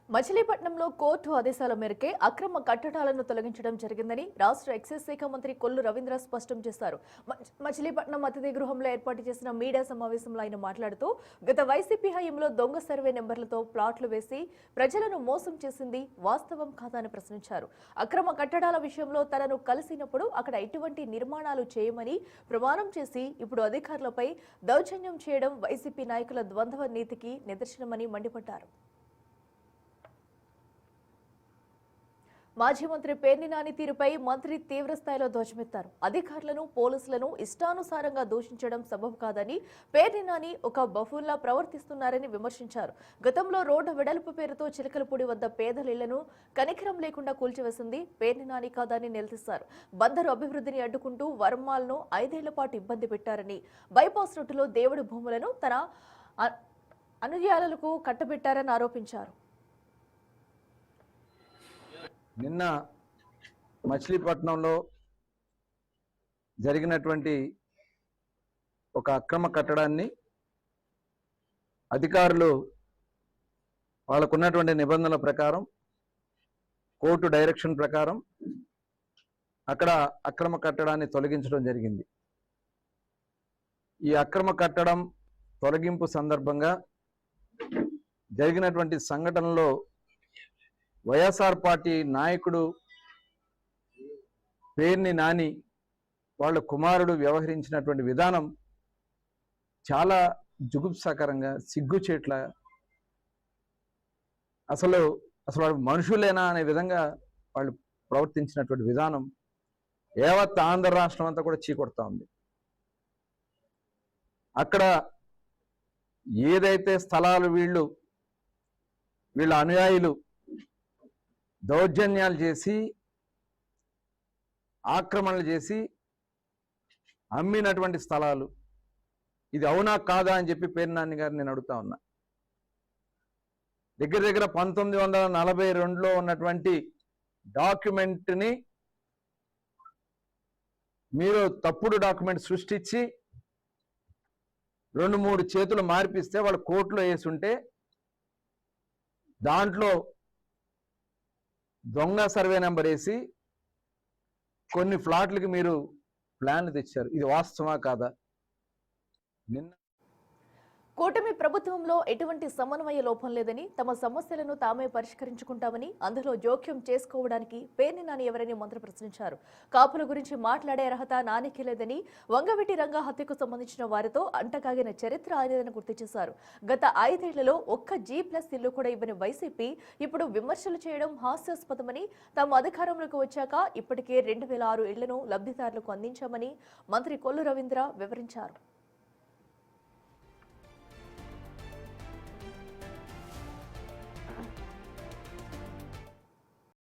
మచిలీపట్నంలో కోర్టు ఆదేశాల మేరకే అక్రమ కట్టడాలను తొలగించడం జరిగిందని రాష్ట్ర ఎక్సైజ్ శాఖ మంత్రి కొల్లు రవీంద్ర స్పష్టం చేశారు. మచిలీపట్నం అతిథి గృహంలో ఏర్పాటు చేసిన మీడియా సమావేశంలో ఆయన మాట్లాడుతూ గత వైసీపీ హయాంలో దొంగ సర్వే నెంబర్లతో ప్లాట్లు వేసి ప్రజలను మోసం చేసింది వాస్తవం కాదని ప్రశ్నించారు. అక్రమ కట్టడాల విషయంలో తనను కలిసినప్పుడు అక్కడ ఎటువంటి నిర్మాణాలు చేయమని ప్రమాణం చేసి ఇప్పుడు అధికారులపై దౌర్జన్యం చేయడం వైసీపీ నాయకుల ద్వంద్వ నీతికి నిదర్శనమని మండిపడ్డారు. మాజీ మంత్రి పేర్ని నాని తీరుపై మంత్రి తీవ్రస్థాయిలో ధ్వజమెత్తారు. అధికారులను పోలీసులను ఇష్టానుసారంగా దూషించడం సబబు కాదని, పేర్ని నాని ఒక బఫూన్లా ప్రవర్తిస్తున్నారని విమర్శించారు. గతంలో రోడ్డు వెడల్పు పేరుతో చిలకలపూడి వద్ద పేదల ఇళ్లను కనికరం లేకుండా కూల్చివేసింది పేర్ని నాని కాదని నిలదీశారు. బందరు అభివృద్ధిని అడ్డుకుంటూ వర్మాలను 5 ఏళ్ల పాటు ఇబ్బంది పెట్టారని, బైపాస్ రోడ్డులో దేవుడి భూములను తన అనుయాయులకు కట్టబెట్టారని ఆరోపించారు. నిన్న మచిలీపట్నంలో జరిగినటువంటి ఒక అక్రమ కట్టడాన్ని అధికారులు వాళ్ళకున్నటువంటి నిబంధనల ప్రకారం, కోర్టు డైరెక్షన్ ప్రకారం అక్కడ అక్రమ కట్టడాన్ని తొలగించడం జరిగింది. ఈ అక్రమ కట్టడం తొలగింపు సందర్భంగా జరిగినటువంటి సంఘటనలో వైఎస్ఆర్ పార్టీ నాయకుడు పేర్ని నాని వాళ్ళ కుమారుడు వ్యవహరించినటువంటి విధానం చాలా జుగుప్సాకరంగా, సిగ్గుచేట్ల, అసలు వాళ్ళు మనుషులేనా అనే విధంగా వాళ్ళు ప్రవర్తించినటువంటి విధానం యావత్ ఆంధ్ర రాష్ట్రం అంతా కూడా చీకొడతా ఉంది. అక్కడ ఏదైతే స్థలాలు వీళ్ళ అనుయాయులు దౌర్జన్యాలు చేసి, ఆక్రమణలు చేసి అమ్మినటువంటి స్థలాలు, ఇది అవునా కాదా అని చెప్పి పేర్ని నాని గారు నేను అడుగుతా ఉన్నా. దగ్గర 1942లో ఉన్నటువంటి డాక్యుమెంట్ని మీరు తప్పుడు డాక్యుమెంట్ సృష్టించి 2-3 చేతులు మార్పిస్తే వాళ్ళు కోర్టులో వేసి ఉంటే దాంట్లో దొంగ సర్వే నెంబర్ వేసి కొన్ని ఫ్లాట్లకి మీరు ప్లాన్లు తెచ్చారు. ఇది వాస్తవమా కాదా? నిన్న కూటమి ప్రభుత్వంలో ఎటువంటి సమన్వయ లోపం లేదని, తమ సమస్యలను తామే పరిష్కరించుకుంటామని, అందులో జోక్యం చేసుకోవడానికి పేర్ని నాని ఎవరని మంత్రి ప్రశ్నించారు. కాపుల గురించి మాట్లాడే అర్హత నానికి లేదని, వంగవీటి రంగా హత్యకు సంబంధించిన వారితో అంటకాగిన చరిత్ర ఆయనదని గుర్తు చేశారు. గత 5 ఏళ్లలో ఒక్క G+ ఇల్లు కూడా ఇవ్వని వైసీపీ ఇప్పుడు విమర్శలు చేయడం హాస్యాస్పదమని, తాము అధికారంలోకి వచ్చాక ఇప్పటికే 2006 ఇళ్లను లబ్ధిదారులకు అందించామని మంత్రి కొల్లు రవీంద్ర వివరించారు.